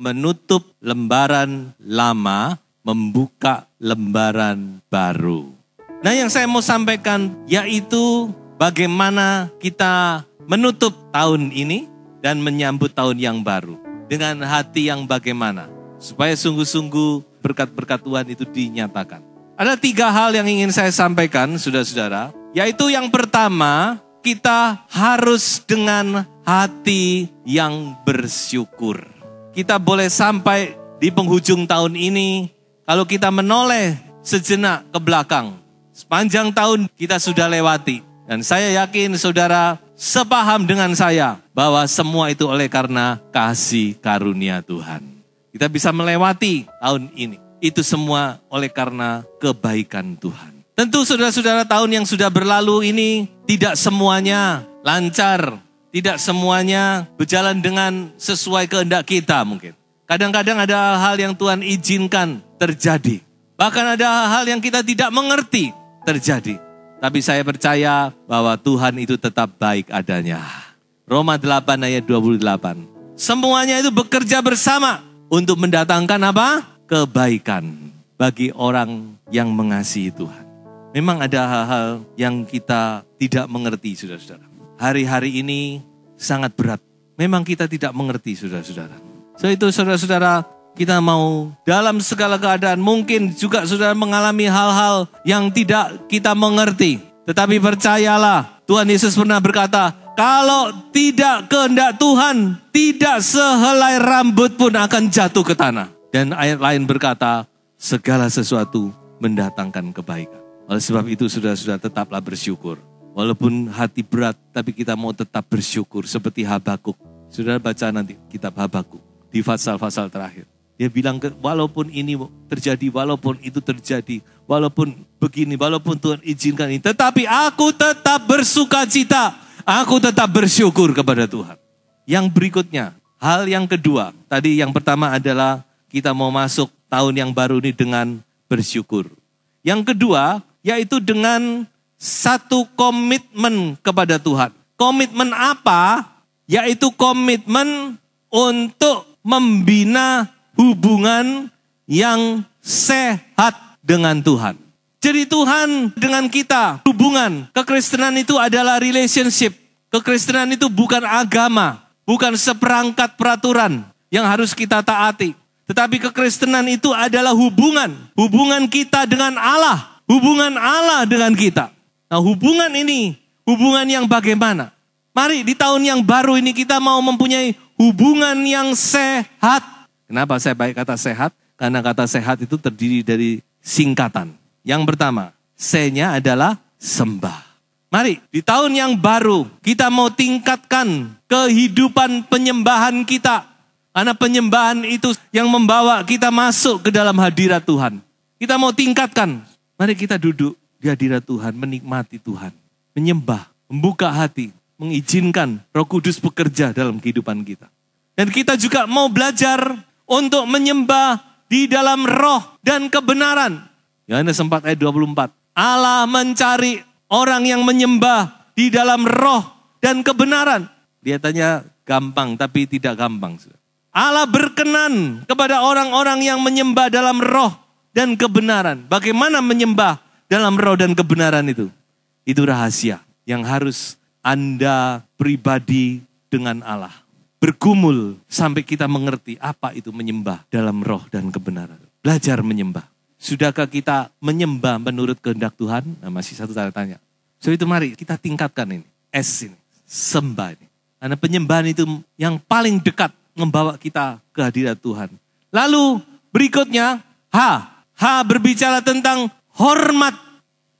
Menutup lembaran lama, membuka lembaran baru. Nah, yang saya mau sampaikan yaitu bagaimana kita menutup tahun ini dan menyambut tahun yang baru. Dengan hati yang bagaimana? Supaya sungguh-sungguh berkat-berkat Tuhan itu dinyatakan. Ada 3 hal yang ingin saya sampaikan, saudara-saudara. Yaitu yang pertama, kita harus dengan hati yang bersyukur. Kita boleh sampai di penghujung tahun ini, kalau kita menoleh sejenak ke belakang. Sepanjang tahun kita sudah lewati. Dan saya yakin saudara sepaham dengan saya bahwa semua itu oleh karena kasih karunia Tuhan. Kita bisa melewati tahun ini. Itu semua oleh karena kebaikan Tuhan. Tentu saudara-saudara, tahun yang sudah berlalu ini tidak semuanya lancar. Tidak semuanya berjalan dengan sesuai kehendak kita mungkin. Kadang-kadang ada hal yang Tuhan izinkan terjadi. Bahkan ada hal yang kita tidak mengerti terjadi. Tapi saya percaya bahwa Tuhan itu tetap baik adanya. Roma 8 ayat 28. Semuanya itu bekerja bersama untuk mendatangkan apa? Kebaikan bagi orang yang mengasihi Tuhan. Memang ada hal-hal yang kita tidak mengerti, saudara-saudara. Hari-hari ini sangat berat. Memang kita tidak mengerti, saudara-saudara. So itu saudara-saudara, kita mau dalam segala keadaan, mungkin juga saudara mengalami hal-hal yang tidak kita mengerti. Tetapi percayalah, Tuhan Yesus pernah berkata, kalau tidak kehendak Tuhan, tidak sehelai rambut pun akan jatuh ke tanah. Dan ayat lain berkata, segala sesuatu mendatangkan kebaikan. Oleh sebab itu saudara-saudara tetaplah bersyukur. Walaupun hati berat, tapi kita mau tetap bersyukur seperti Habakuk. Saudara baca nanti kitab Habakuk di pasal-pasal terakhir. Dia bilang, walaupun ini terjadi, walaupun itu terjadi, walaupun begini, walaupun Tuhan izinkan ini, tetapi aku tetap bersuka cita, aku tetap bersyukur kepada Tuhan. Yang berikutnya, hal yang kedua, tadi yang pertama adalah kita mau masuk tahun yang baru ini dengan bersyukur. Yang kedua, yaitu dengan satu komitmen kepada Tuhan. Komitmen apa? Yaitu komitmen untuk membina hubungan yang sehat dengan Tuhan. Jadi Tuhan dengan kita, hubungan. Kekristenan itu adalah relationship. Kekristenan itu bukan agama, bukan seperangkat peraturan yang harus kita taati. Tetapi kekristenan itu adalah hubungan. Hubungan kita dengan Allah. Hubungan Allah dengan kita. Nah, hubungan ini, hubungan yang bagaimana? Mari di tahun yang baru ini kita mau mempunyai hubungan yang sehat. Kenapa saya pakai kata sehat? Karena kata sehat itu terdiri dari singkatan. Yang pertama, C-nya adalah sembah. Mari di tahun yang baru kita mau tingkatkan kehidupan penyembahan kita. Karena penyembahan itu yang membawa kita masuk ke dalam hadirat Tuhan. Kita mau tingkatkan. Mari kita duduk di hadirat Tuhan, menikmati Tuhan, menyembah, membuka hati, mengizinkan Roh Kudus bekerja dalam kehidupan kita. Dan kita juga mau belajar untuk menyembah di dalam roh dan kebenaran. Yohanes 4 ayat 24. Allah mencari orang yang menyembah di dalam roh dan kebenaran. Kelihatannya gampang, tapi tidak gampang. Allah berkenan kepada orang-orang yang menyembah dalam roh dan kebenaran. Bagaimana menyembah dalam roh dan kebenaran itu? Itu rahasia yang harus Anda pribadi dengan Allah. Bergumul sampai kita mengerti apa itu menyembah dalam roh dan kebenaran. Belajar menyembah. Sudahkah kita menyembah menurut kehendak Tuhan? Nah, masih satu tanda tanya. So itu mari kita tingkatkan ini. S ini. Sembah ini. Karena penyembahan itu yang paling dekat membawa kita ke hadirat Tuhan. Lalu berikutnya H berbicara tentang hormat.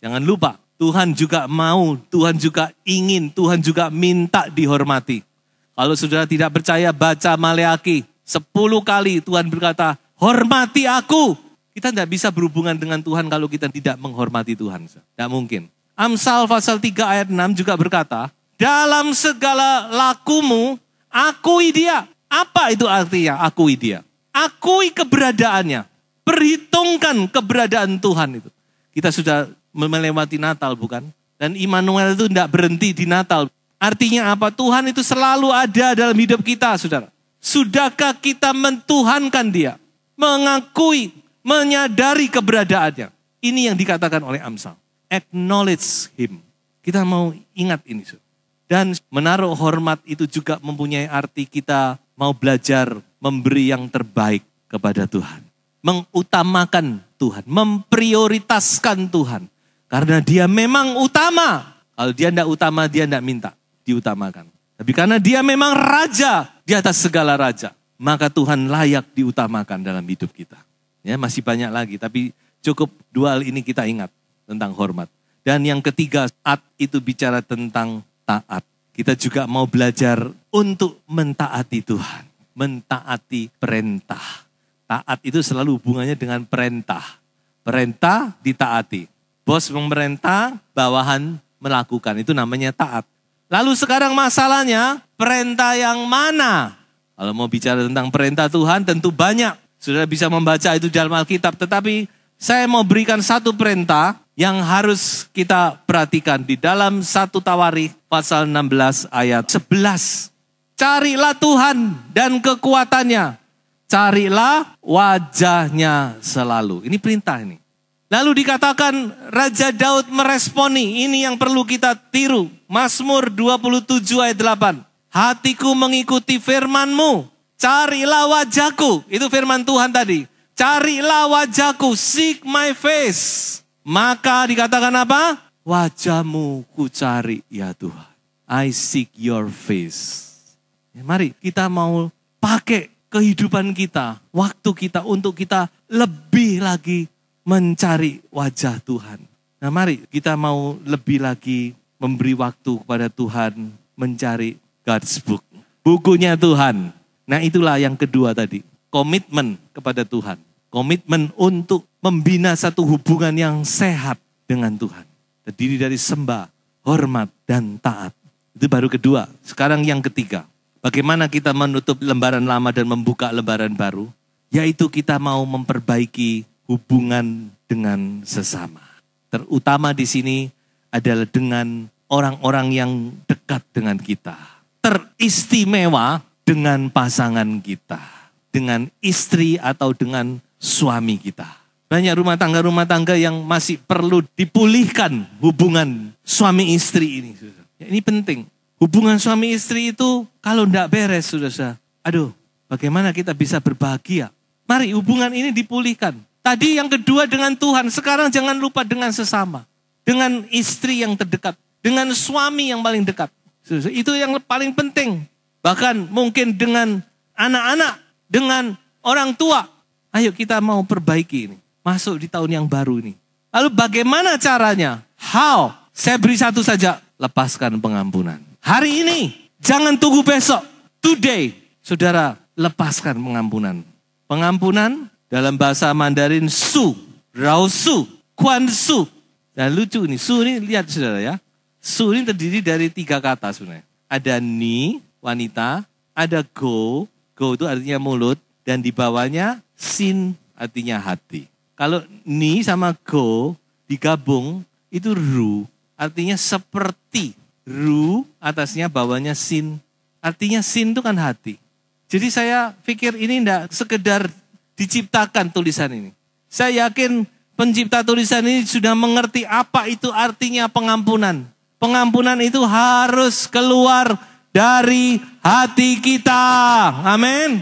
Jangan lupa, Tuhan juga mau, Tuhan juga ingin, Tuhan juga minta dihormati. Kalau saudara tidak percaya, baca Maleaki 10 kali Tuhan berkata, hormati aku. Kita tidak bisa berhubungan dengan Tuhan kalau kita tidak menghormati Tuhan. Tidak mungkin. Amsal pasal 3 ayat 6 juga berkata, dalam segala lakumu, akui dia. Apa itu artinya akui dia? Akui keberadaannya. Perhitungkan keberadaan Tuhan itu. Kita sudah melewati Natal bukan? Dan Immanuel itu tidak berhenti di Natal. Artinya apa? Tuhan itu selalu ada dalam hidup kita, saudara. Sudahkah kita mentuhankan dia? Mengakui, menyadari keberadaannya. Ini yang dikatakan oleh Amsal. Acknowledge him. Kita mau ingat ini, saudara. Dan menaruh hormat itu juga mempunyai arti kita mau belajar memberi yang terbaik kepada Tuhan. Mengutamakan Tuhan, memprioritaskan Tuhan. Karena dia memang utama. Kalau dia tidak utama, dia tidak minta diutamakan. Tapi karena dia memang raja di atas segala raja. Maka Tuhan layak diutamakan dalam hidup kita. Ya, masih banyak lagi, tapi cukup 2 hal ini kita ingat tentang hormat. Dan yang ketiga, taat itu bicara tentang taat. Kita juga mau belajar untuk mentaati Tuhan. Mentaati perintah. Taat itu selalu hubungannya dengan perintah. Perintah ditaati. Bos memerintah, bawahan melakukan. Itu namanya taat. Lalu sekarang masalahnya, perintah yang mana? Kalau mau bicara tentang perintah Tuhan tentu banyak. Saudara bisa membaca itu dalam Alkitab. Tetapi saya mau berikan satu perintah yang harus kita perhatikan di dalam 1 Tawarikh pasal 16 ayat 11. Carilah Tuhan dan kekuatannya. Carilah wajahnya selalu. Ini perintah ini. Lalu dikatakan Raja Daud meresponi. Ini yang perlu kita tiru. Mazmur 27 ayat 8. Hatiku mengikuti firman-Mu. Carilah wajahku. Itu firman Tuhan tadi. Carilah wajahku. Seek my face. Maka dikatakan apa? Wajah-Mu ku cari ya Tuhan. I seek your face. Ya, mari kita mau pakai kehidupan kita. Waktu kita untuk kita lebih lagi mencari wajah Tuhan. Nah mari kita mau lebih lagi memberi waktu kepada Tuhan mencari God's book. Bukunya Tuhan. Nah itulah yang kedua tadi. Komitmen kepada Tuhan. Komitmen untuk membina satu hubungan yang sehat dengan Tuhan. Terdiri dari sembah, hormat, dan taat. Itu baru kedua. Sekarang yang ketiga. Bagaimana kita menutup lembaran lama dan membuka lembaran baru? Yaitu kita mau memperbaiki hubungan dengan sesama. Terutama di sini adalah dengan orang-orang yang dekat dengan kita. Teristimewa dengan pasangan kita. Dengan istri atau dengan suami kita. Banyak rumah tangga yang masih perlu dipulihkan hubungan suami istri ini. Ini penting. Hubungan suami istri itu kalau tidak beres, saudara. Aduh, bagaimana kita bisa berbahagia? Mari hubungan ini dipulihkan. Tadi yang kedua dengan Tuhan, sekarang jangan lupa dengan sesama. Dengan istri yang terdekat, dengan suami yang paling dekat. Itu yang paling penting. Bahkan mungkin dengan anak-anak, dengan orang tua. Ayo kita mau perbaiki ini. Masuk di tahun yang baru ini. Lalu bagaimana caranya? How? Saya beri satu saja. Lepaskan pengampunan. Hari ini, jangan tunggu besok. Today, saudara, lepaskan pengampunan. Pengampunan dalam bahasa Mandarin su, raosu, kuansu. Dan lucu nih, su ini lihat saudara ya. Su ini terdiri dari 3 kata sebenarnya. Ada ni, wanita. Ada go itu artinya mulut. Dan di bawahnya sin artinya hati. Kalau ni sama go digabung itu ru artinya seperti. Ru atasnya bawahnya sin. Artinya sin itu kan hati. Jadi saya pikir ini tidak sekedar diciptakan tulisan ini. Saya yakin pencipta tulisan ini sudah mengerti apa itu artinya pengampunan. Pengampunan itu harus keluar dari hati kita. Amin.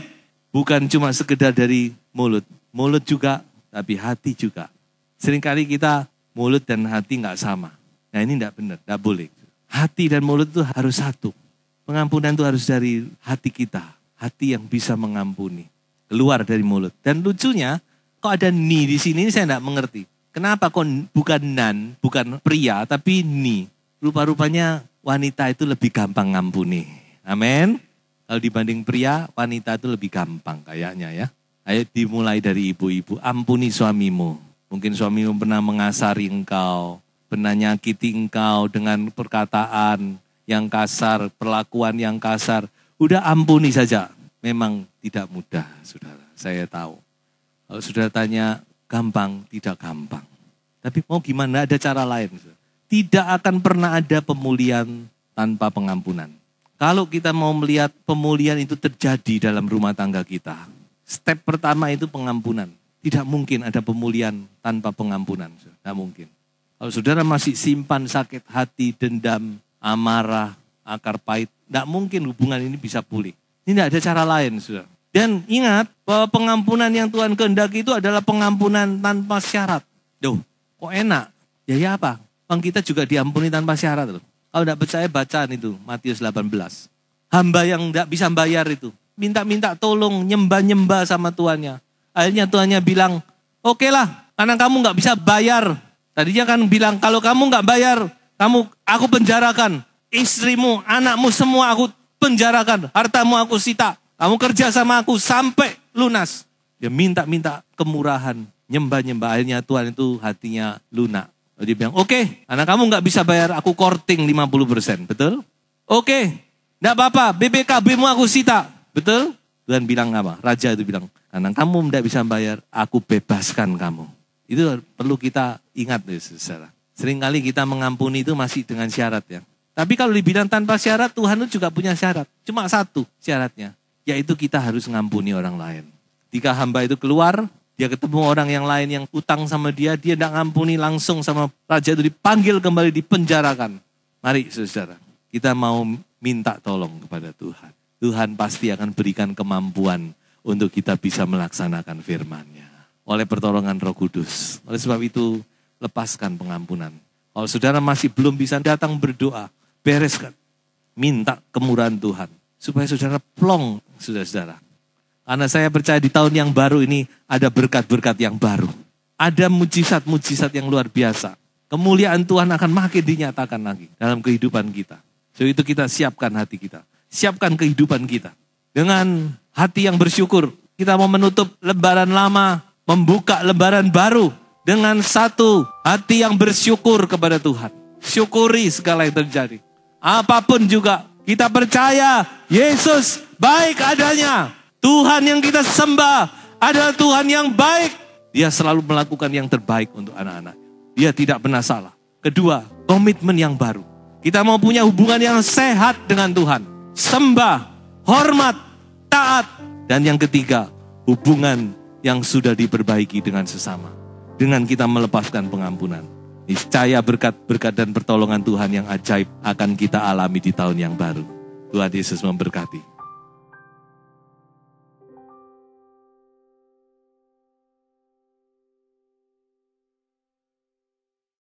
Bukan cuma sekedar dari mulut. Mulut juga, tapi hati juga. Seringkali kita mulut dan hati nggak sama. Nah ini nggak benar, nggak boleh. Hati dan mulut itu harus satu. Pengampunan itu harus dari hati kita. Hati yang bisa mengampuni. Keluar dari mulut. Dan lucunya, kok ada ni di sini, ini saya nggak mengerti. Kenapa kok bukan nan, bukan pria, tapi ni. Rupa-rupanya wanita itu lebih gampang ngampuni. Amin. Kalau dibanding pria, wanita itu lebih gampang kayaknya ya. Ayo dimulai dari ibu-ibu, ampuni suamimu. Mungkin suamimu pernah mengasari engkau, pernah nyakiti engkau dengan perkataan yang kasar, perlakuan yang kasar. Udah ampuni saja. Memang tidak mudah, saudara. Saya tahu. Kalau saudara tanya gampang, tidak gampang. Tapi mau gimana, ada cara lain. Tidak akan pernah ada pemulihan tanpa pengampunan. Kalau kita mau melihat pemulihan itu terjadi dalam rumah tangga kita, step pertama itu pengampunan. Tidak mungkin ada pemulihan tanpa pengampunan. Tidak mungkin. Kalau saudara masih simpan sakit hati, dendam, amarah, akar pahit, tidak mungkin hubungan ini bisa pulih. Ini tidak ada cara lain, saudara. Dan ingat bahwa pengampunan yang Tuhan kehendaki itu adalah pengampunan tanpa syarat. Duh, kok enak? Ya apa? Bang kita juga diampuni tanpa syarat loh. Kalau tidak percaya bacaan itu, Matius 18. Hamba yang tidak bisa bayar itu, minta-minta tolong, nyembah-nyembah sama tuannya. Akhirnya tuannya bilang, oke lah, karena kamu nggak bisa bayar. Tadinya kan bilang, kalau kamu nggak bayar, aku penjarakan. Istrimu, anakmu semua aku penjarakan. Hartamu aku sita. Kamu kerja sama aku sampai lunas. Dia minta-minta kemurahan, nyembah-nyembah. Akhirnya Tuhan itu hatinya lunak. Dia bilang, oke, karena kamu nggak bisa bayar, aku korting 50%, betul? Oke, nggak apa-apa, BPKB-mu aku sita, betul? Tuhan bilang apa? Raja itu bilang, karena kamu nggak bisa bayar, aku bebaskan kamu. Itu perlu kita ingat, saudara. Seringkali kita mengampuni itu masih dengan syarat ya. Tapi kalau dibilang tanpa syarat, Tuhan itu juga punya syarat. Cuma satu syaratnya, yaitu kita harus mengampuni orang lain. Jika hamba itu keluar, dia ketemu orang yang lain yang utang sama dia tidak ngampuni langsung sama raja itu, dipanggil kembali, dipenjarakan. Mari saudara, kita mau minta tolong kepada Tuhan. Tuhan pasti akan berikan kemampuan untuk kita bisa melaksanakan firman-Nya. Oleh pertolongan Roh Kudus. Oleh sebab itu, lepaskan pengampunan. Kalau saudara masih belum bisa datang berdoa, bereskan. Minta kemurahan Tuhan. Supaya saudara plong, saudara-saudara. Karena saya percaya di tahun yang baru ini ada berkat-berkat yang baru. Ada mujizat-mujizat yang luar biasa. Kemuliaan Tuhan akan makin dinyatakan lagi dalam kehidupan kita. So itu kita siapkan hati kita. Siapkan kehidupan kita. Dengan hati yang bersyukur. Kita mau menutup lembaran lama, membuka lembaran baru. Dengan satu hati yang bersyukur kepada Tuhan. Syukuri segala yang terjadi. Apapun juga kita percaya Yesus baik adanya. Tuhan yang kita sembah adalah Tuhan yang baik. Dia selalu melakukan yang terbaik untuk anak-anak. Dia tidak pernah salah. Kedua, komitmen yang baru. Kita mau punya hubungan yang sehat dengan Tuhan. Sembah, hormat, taat. Dan yang ketiga, hubungan yang sudah diperbaiki dengan sesama. Dengan kita melepaskan pengampunan. Niscaya berkat-berkat dan pertolongan Tuhan yang ajaib akan kita alami di tahun yang baru. Tuhan Yesus memberkati.